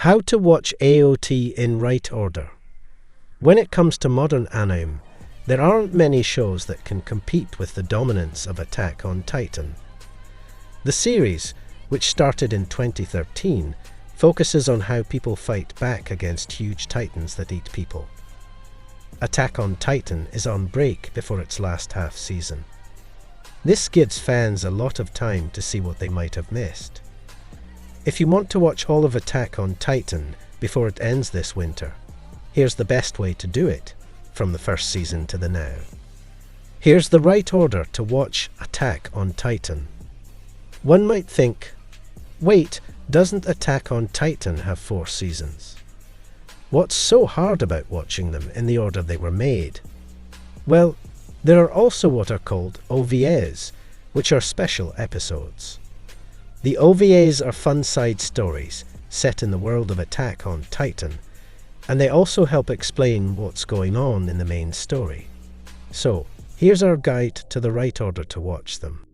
How to watch AOT in right order. When it comes to modern anime, there aren't many shows that can compete with the dominance of Attack on Titan. The series, which started in 2013, focuses on how people fight back against huge titans that eat people. Attack on Titan is on break before its last half season. This gives fans a lot of time to see what they might have missed. If you want to watch all of Attack on Titan before it ends this winter, here's the best way to do it, from the first season to the now. Here's the right order to watch Attack on Titan. One might think, wait, doesn't Attack on Titan have 4 seasons? What's so hard about watching them in the order they were made? Well, there are also what are called OVAs, which are special episodes. The OVAs are fun side stories set in the world of Attack on Titan, and they also help explain what's going on in the main story. So, here's our guide to the right order to watch them.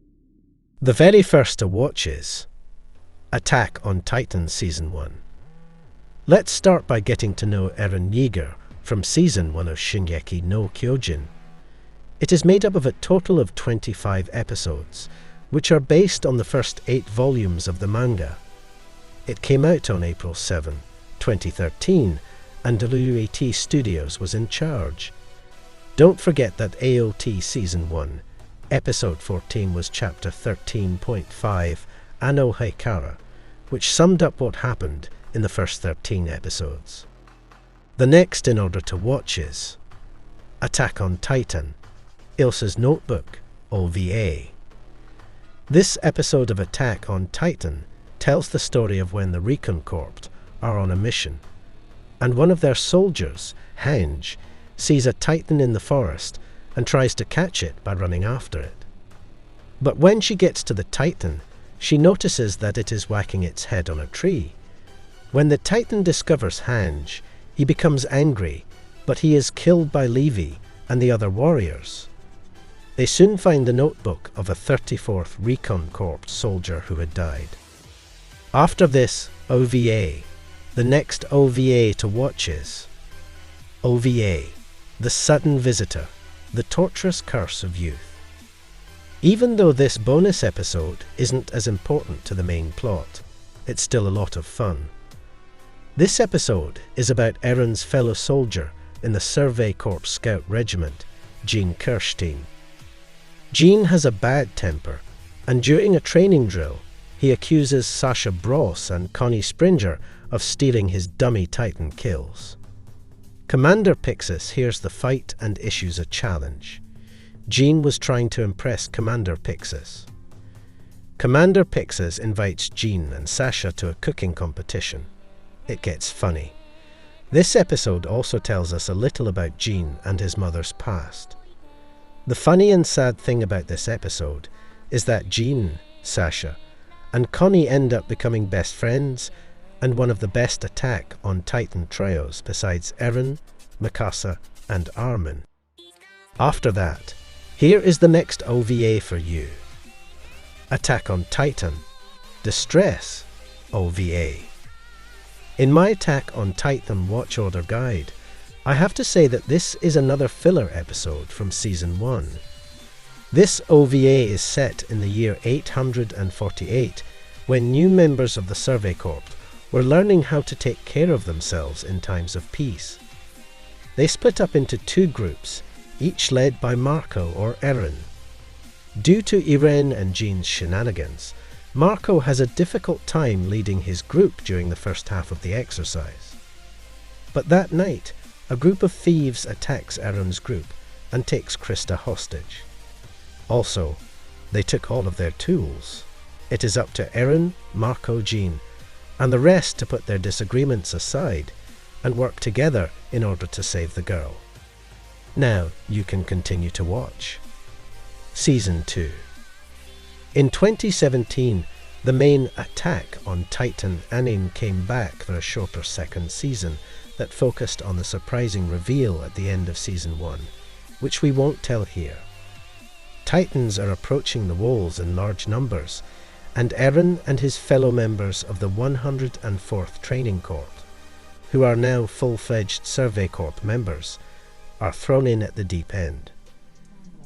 The very first to watch is Attack on Titan Season 1. Let's start by getting to know Eren Yeager from Season 1 of Shingeki no Kyojin. It is made up of a total of 25 episodes, which are based on the first 8 volumes of the manga. It came out on April 7, 2013, and WAT Studios was in charge. Don't forget that AOT Season 1, Episode 14 was Chapter 13.5, Ano Haikara, which summed up what happened in the first 13 episodes. The next in order to watch is Attack on Titan, Ilsa's Notebook, OVA. This episode of Attack on Titan tells the story of when the Recon Corps are on a mission, and one of their soldiers, Hange, sees a Titan in the forest and tries to catch it by running after it. But when she gets to the Titan, she notices that it is whacking its head on a tree. When the Titan discovers Hange, he becomes angry, but he is killed by Levi and the other warriors. They soon find the notebook of a 34th Recon Corps soldier who had died. After this OVA, the next OVA to watch is OVA, The Sudden Visitor, The Torturous Curse of Youth. Even though this bonus episode isn't as important to the main plot, it's still a lot of fun. This episode is about Eren's fellow soldier in the Survey Corps Scout Regiment, Jean Kirstein. Jean has a bad temper, and during a training drill, he accuses Sasha Bross and Connie Springer of stealing his dummy Titan kills. Commander Pixis hears the fight and issues a challenge. Jean was trying to impress Commander Pixis. Commander Pixis invites Jean and Sasha to a cooking competition. It gets funny. This episode also tells us a little about Jean and his mother's past. The funny and sad thing about this episode is that Jean, Sasha, and Connie end up becoming best friends and one of the best Attack on Titan trios besides Eren, Mikasa, and Armin. After that, here is the next OVA for you. Attack on Titan, Distress, OVA. In my Attack on Titan Watch Order guide, I have to say that this is another filler episode from Season 1. This OVA is set in the year 848, when new members of the Survey Corps were learning how to take care of themselves in times of peace. They split up into 2 groups, each led by Marco or Eren. Due to Irene and Jean's shenanigans, Marco has a difficult time leading his group during the first half of the exercise. But that night, a group of thieves attacks Eren's group and takes Krista hostage. Also, they took all of their tools. It is up to Eren, Marco, Jean, and the rest to put their disagreements aside and work together in order to save the girl. Now you can continue to watch. Season 2. In 2017, the main Attack on Titan anime came back for a shorter second season that focused on the surprising reveal at the end of Season 1, which we won't tell here. Titans are approaching the walls in large numbers, and Eren and his fellow members of the 104th Training Corps, who are now full-fledged Survey Corps members, are thrown in at the deep end.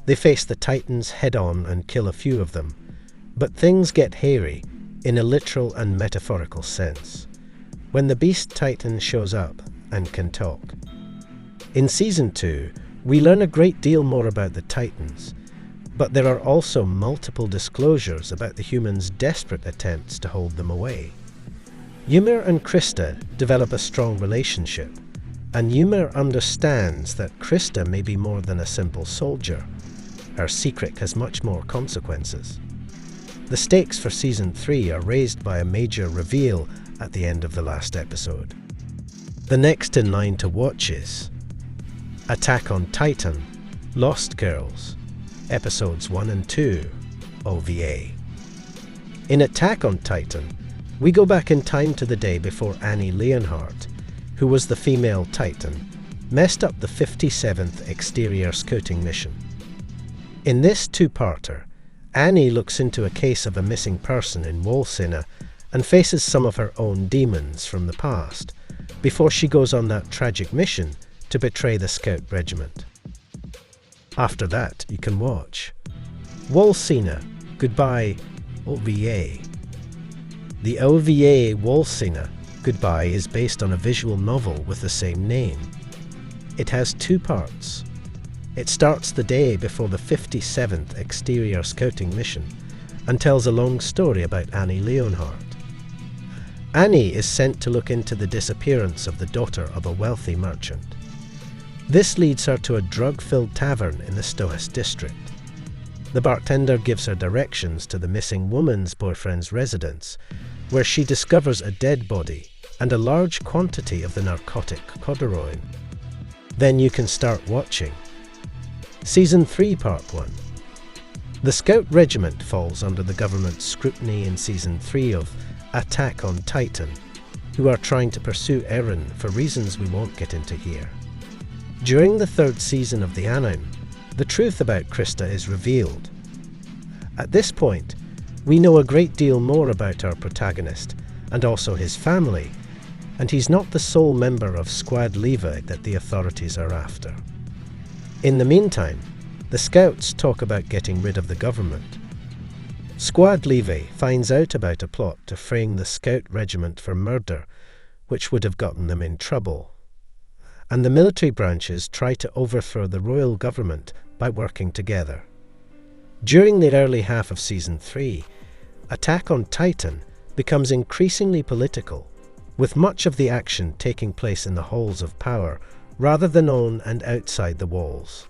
They face the Titans head-on and kill a few of them, but things get hairy in a literal and metaphorical sense when the Beast Titan shows up and can talk. In Season 2, we learn a great deal more about the Titans, but there are also multiple disclosures about the humans' desperate attempts to hold them away. Ymir and Krista develop a strong relationship, and Ymir understands that Krista may be more than a simple soldier. Her secret has much more consequences. The stakes for Season 3 are raised by a major reveal at the end of the last episode. The next in line to watch is Attack on Titan, Lost Girls, Episodes 1 and 2, OVA. In Attack on Titan, we go back in time to the day before Annie Leonhardt, who was the female Titan, messed up the 57th Exterior Scouting mission. In this two-parter, Annie looks into a case of a missing person in Wolsina and faces some of her own demons from the past, before she goes on that tragic mission to betray the Scout Regiment. After that, you can watch Wolsina, Goodbye, OVA. The OVA Wolsina, Goodbye is based on a visual novel with the same name. It has two parts. It starts the day before the 57th Exterior Scouting mission and tells a long story about Annie Leonhardt. Annie is sent to look into the disappearance of the daughter of a wealthy merchant. This leads her to a drug-filled tavern in the Stohis district. The bartender gives her directions to the missing woman's boyfriend's residence, where she discovers a dead body and a large quantity of the narcotic corduroy. Then you can start watching. Season 3 Part 1. The Scout Regiment falls under the government's scrutiny in Season 3 of Attack on Titan, who are trying to pursue Eren for reasons we won't get into here. During the third season of the anime, the truth about Krista is revealed. At this point, we know a great deal more about our protagonist, and also his family, and he's not the sole member of Squad Levi that the authorities are after. In the meantime, the Scouts talk about getting rid of the government. Squad Levi finds out about a plot to frame the Scout Regiment for murder, which would have gotten them in trouble. And the military branches try to overthrow the royal government by working together. During the early half of Season 3, Attack on Titan becomes increasingly political, with much of the action taking place in the halls of power rather than on and outside the walls.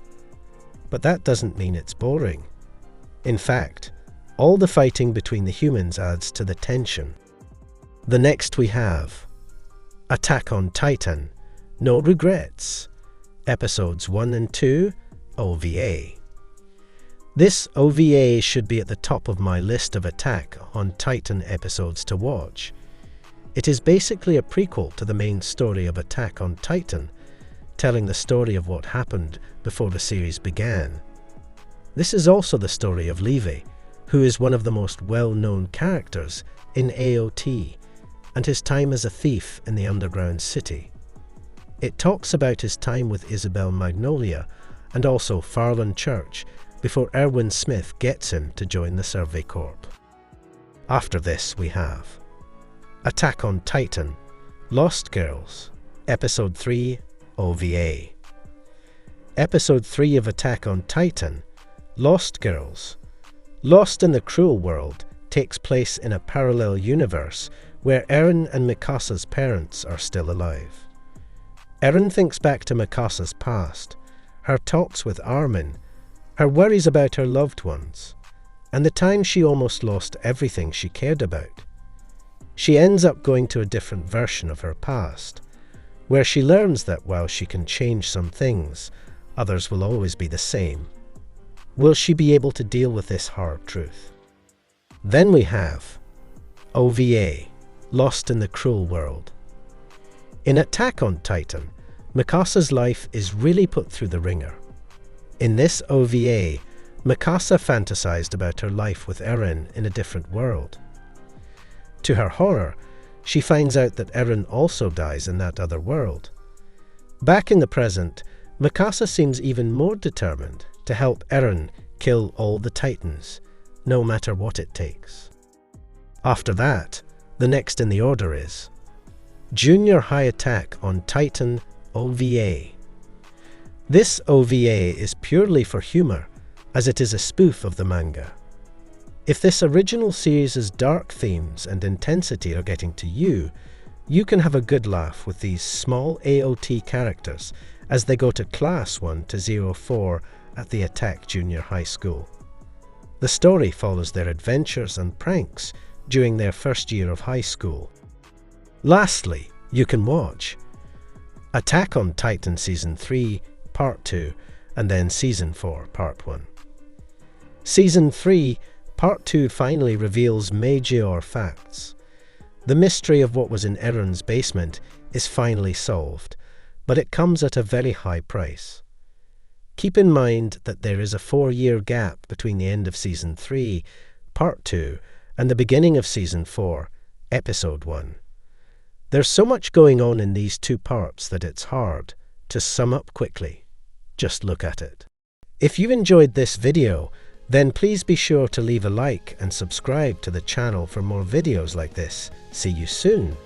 But that doesn't mean it's boring. In fact, all the fighting between the humans adds to the tension. The next we have Attack on Titan, No Regrets, Episodes 1 and 2, OVA. This OVA should be at the top of my list of Attack on Titan episodes to watch. It is basically a prequel to the main story of Attack on Titan, telling the story of what happened before the series began. This is also the story of Levi, who is one of the most well-known characters in AOT, and his time as a thief in the underground city. It talks about his time with Isabel Magnolia and also Farland Church before Erwin Smith gets him to join the Survey Corps. After this we have Attack on Titan, Lost Girls, Episode 3, OVA. Episode 3 of Attack on Titan, Lost Girls. Lost in the Cruel World takes place in a parallel universe where Eren and Mikasa's parents are still alive. Eren thinks back to Mikasa's past, her talks with Armin, her worries about her loved ones, and the time she almost lost everything she cared about. She ends up going to a different version of her past, where she learns that while she can change some things, others will always be the same. Will she be able to deal with this hard truth? Then we have OVA, Lost in the Cruel World. In Attack on Titan, Mikasa's life is really put through the ringer. In this OVA, Mikasa fantasized about her life with Eren in a different world. To her horror, she finds out that Eren also dies in that other world. Back in the present, Mikasa seems even more determined to help Eren kill all the Titans, no matter what it takes. After that, the next in the order is Junior High Attack on Titan OVA. This OVA is purely for humor, as it is a spoof of the manga. If this original series' dark themes and intensity are getting to you, you can have a good laugh with these small AOT characters as they go to Class 1 to 04 at the Attack Junior High School. The story follows their adventures and pranks during their first year of high school. Lastly, you can watch Attack on Titan Season 3, Part 2, and then Season 4, Part 1. Season 3, Part 2 finally reveals major facts. The mystery of what was in Eren's basement is finally solved, but it comes at a very high price. Keep in mind that there is a 4-year gap between the end of Season 3, Part 2, and the beginning of Season 4, Episode 1. There's so much going on in these two parts that it's hard to sum up quickly. Just look at it. If you enjoyed this video, then please be sure to leave a like and subscribe to the channel for more videos like this. See you soon.